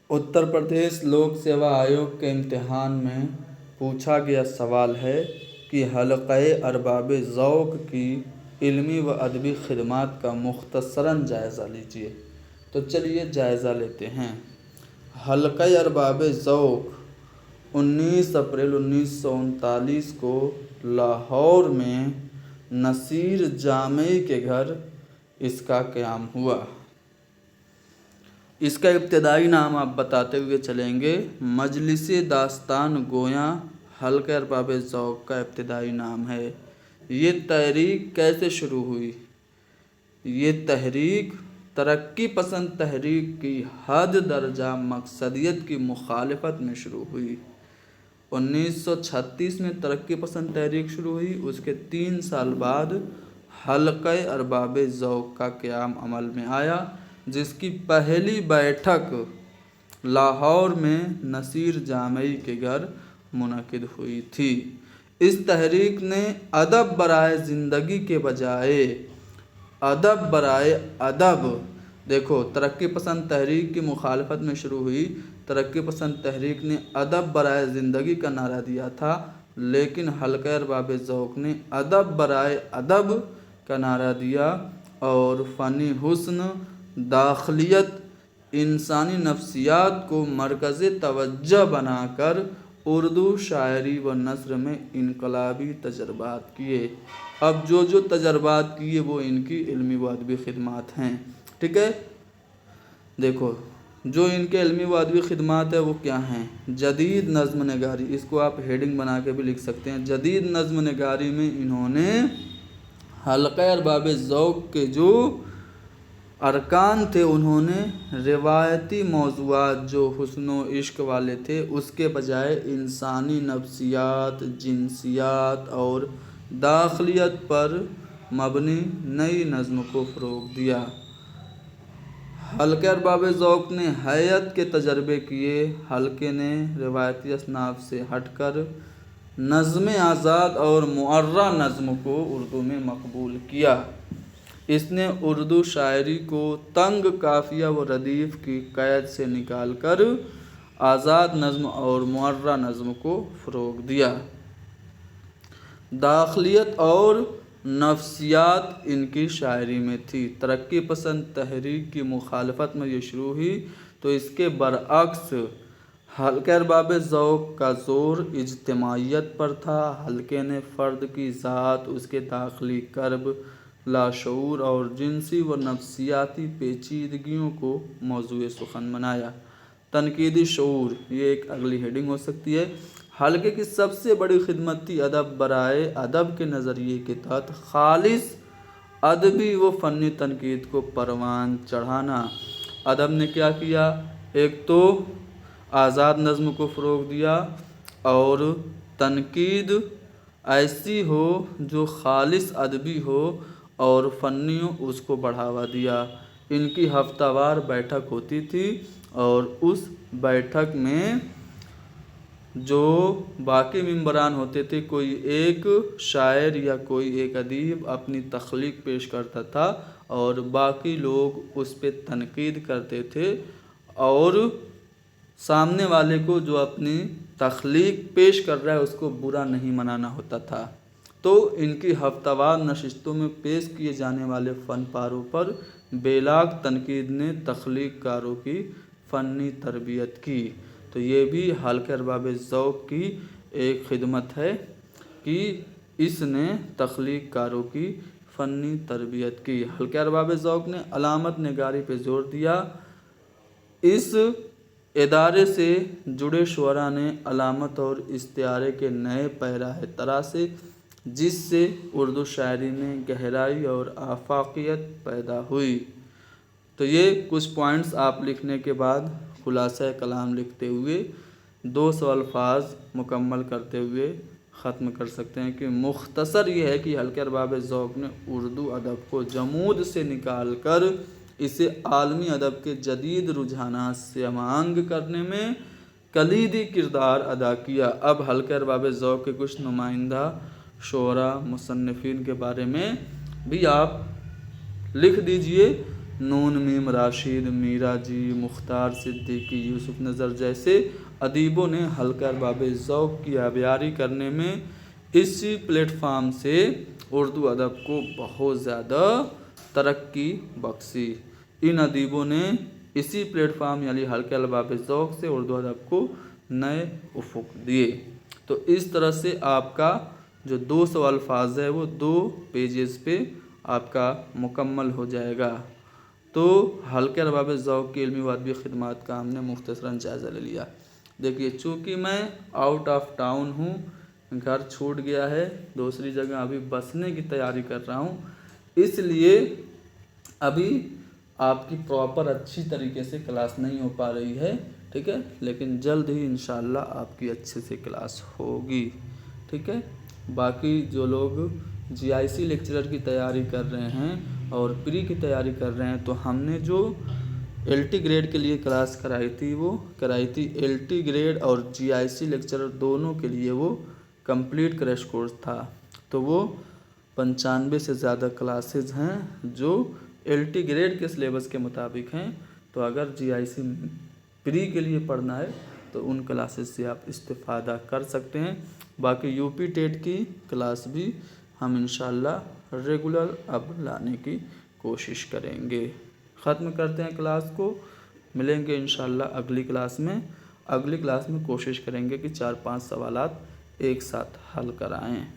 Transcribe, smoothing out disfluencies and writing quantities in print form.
उत्तर प्रदेश लोक सेवा आयोग के इम्तिहान में पूछा गया सवाल है कि हल्क़ाए अरबाब ज़ौक़ की इल्मी व अदबी खिदमात का मुख्तसरन जायज़ा लीजिए। तो चलिए जायज़ा लेते हैं। हल्क़ाए अरबाब ज़ौक़ 19 अप्रैल 1939 को लाहौर में नसीर जामई के घर इसका क़याम हुआ। इसका इब्तदाई नाम आप बताते हुए चलेंगे। मजलिस दास्तान गोया हल्क़ाए अरबाब ज़ौक़ का इब्तदाई नाम है। ये तहरीक कैसे शुरू हुई? ये तहरीक तरक्की पसंद तहरीक की हद दर्जा मकसदियत की मुखालफत में शुरू हुई। 1936 में तरक्की पसंद तहरीक शुरू हुई। उसके 3 साल बाद हल्क़ाए अरबाब ज़ौक़ का क़याम अमल में आया, जिसकी पहली बैठक लाहौर में नसीर जामई के घर मुनक़िद हुई थी। इस तहरीक ने अदब बराए ज़िंदगी के बजाय अदब बराए अदब, देखो तरक्की पसंद तहरीक की मुखालफत में शुरू हुई। तरक्की पसंद तहरीक ने अदब बराए ज़िंदगी का नारा दिया था, लेकिन हल्क़ाए अरबाब ज़ौक़ ने अदब बराए अदब का नारा दिया और फ़नी हुस्न, दाखिलियत, इंसानी नफ्सियात को मरकज़ तवज्जो बनाकर उर्दू शायरी व नस्र में इनकलाबी तजर्बात किए। अब जो तजर्बात किए वो इनकी इल्मी व अदबी खिदमात हैं। ठीक है, देखो जो इनके इल्मी व अदबी खिदमात है वो क्या हैं। जदीद नज़्म नगारी, इसको आप हेडिंग बना के भी लिख सकते हैं। जदीद नज़्म नगारी में इन्होंने हल्क़ाए अरबाब ज़ौक़ के जो अरकान थे, उन्होंने रिवायती मौज़ूआत जो हुस्न व इश्क वाले थे उसके बजाय इंसानी नफ्सियात, जिनसियात और दाखिलियत पर मबनी नई नज़्म को फ़रोग़ दिया। हल्क़ाए अरबाब ज़ौक़ ने हैयत के तजर्बे किए। हल्के ने रिवायती असनाफ से हटकर नज़्म आज़ाद और मुअर्रा नज़्म को उर्दू में मकबूल किया। इसने उर्दू शायरी को तंग काफ़िया व रदीफ़ की क़ैद से निकाल कर आज़ाद नज़्म और मुअर्रा नज़्म को फ़रोग़ दिया। दाखिलियत और नफ्सियात इनकी शायरी में थी। तरक्की पसंद तहरीक की मुखालफत में ये शुरू हुई, तो इसके बरअक्स हल्क़ाए अरबाब ज़ौक़ का ज़ोर इज्तिमाइयत पर था। हल्के ने फ़र्द की ज़ात, उसके दाखिली कर्ब, लाशऊर और जिनसी व नफ्सियाती पेचीदगियों को मौज़ूए सुख़न बनाया। तनकीदी शऊर, ये एक अगली हेडिंग हो सकती है। हल्के की सबसे बड़ी खिदमत थी अदब बराए अदब के नज़रिए के तहत खालिस अदबी व फ़नी तनकीद को परवान चढ़ाना। अदब ने क्या किया? एक तो आज़ाद नज़्म को फ़रोग़ दिया और तनकीद ऐसी हो जो खालिस अदबी हो और फ़नियों उसको बढ़ावा दिया। इनकी हफ्तावार बैठक होती थी और उस बैठक में जो बाकी मेंबरान होते थे, कोई एक शायर या कोई एक अदीब अपनी तख्लीक पेश करता था और बाकी लोग उस पे तनकीद करते थे और सामने वाले को जो अपनी तख्लीक पेश कर रहा है उसको बुरा नहीं मनाना होता था। तो इनकी हफ्तावार नशिस्तों में पेश किए जाने वाले फ़न पारों पर बेलाग तनकीद ने तख्लीक कारों की फ़नी तरबियत की। तो ये भी हल्क़ाए अरबाब ज़ौक़ की एक खिदमत है कि इसने तख्लीक कारों की फ़नी तरबियत की। हल्क़ाए अरबाब ज़ौक़ ने अलामत निगारी पे ज़ोर दिया। इस इदारे से जुड़े शुअरा ने अलामत और इस्तिआरे के नए पैराए तरासे, जिससे उर्दू शायरी में गहराई और आफाकियत पैदा हुई। तो ये कुछ पॉइंट्स आप लिखने के बाद खुलासा कलाम लिखते हुए 200 अल्फाज मुकम्मल करते हुए ख़त्म कर सकते हैं कि मुख्तसर ये है कि हल्क़ाए अरबाब ज़ौक़ ने उर्दू अदब को जमूद से निकाल कर इसे आलमी अदब के जदीद रुझानात से हमांग करने में कलीदी किरदार अदा किया। अब हल्क़ाए अरबाब ज़ौक़ के कुछ नुमाइंदा शुअरा मुसन्निफ़ीन के बारे में भी आप लिख दीजिए नून मीम राशिद, मीरा जी, मुख्तार सिद्दीकी, यूसुफ नज़र जैसे अदीबों ने हल्का अरबाब ज़ौक़ की आबियारी करने में इसी प्लेटफार्म से उर्दू अदब को बहुत ज़्यादा तरक्की बख्शी। इन अदीबों ने इसी प्लेटफार्म यानी हल्के अरबाब ज़ौक़ से उर्दू अदब को नए उफ़ुक़ दिए। तो इस तरह से आपका जो 200 अल्फाज है वो 2 पेजेस पे आपका मुकम्मल हो जाएगा। तो हल्के अरबाब ज़ौक़ की इल्मी व अदबी ख़िदमत का हमने मुख्तसरन जायज़ा ले लिया। देखिए, चूँकि मैं आउट ऑफ टाउन हूँ, घर छूट गया है, दूसरी जगह अभी बसने की तैयारी कर रहा हूँ, इसलिए अभी आपकी प्रॉपर अच्छी तरीके से क्लास नहीं हो पा रही है, ठीक है। लेकिन जल्द ही इंशाअल्लाह आपकी अच्छे से क्लास होगी, ठीक है। बाकी जो लोग GIC लेक्चरर की तैयारी कर रहे हैं और प्री की तैयारी कर रहे हैं, तो हमने जो LT ग्रेड के लिए क्लास कराई थी वो कराई थी LT ग्रेड और GIC लेक्चरर दोनों के लिए वो कंप्लीट क्रैश कोर्स था। तो वो 95 से ज़्यादा क्लासेज हैं जो LT ग्रेड के सिलेबस के मुताबिक हैं। तो अगर GIC प्री के लिए पढ़ना है तो उन क्लासेस से आप इस्तेफ़ादा कर सकते हैं। बाकी UP टेट की क्लास भी हम इंशाअल्लाह रेगुलर अब लाने की कोशिश करेंगे। ख़त्म करते हैं क्लास को, मिलेंगे इंशाअल्लाह अगली क्लास में। अगली क्लास में कोशिश करेंगे कि 4-5 सवालात एक साथ हल कराएं।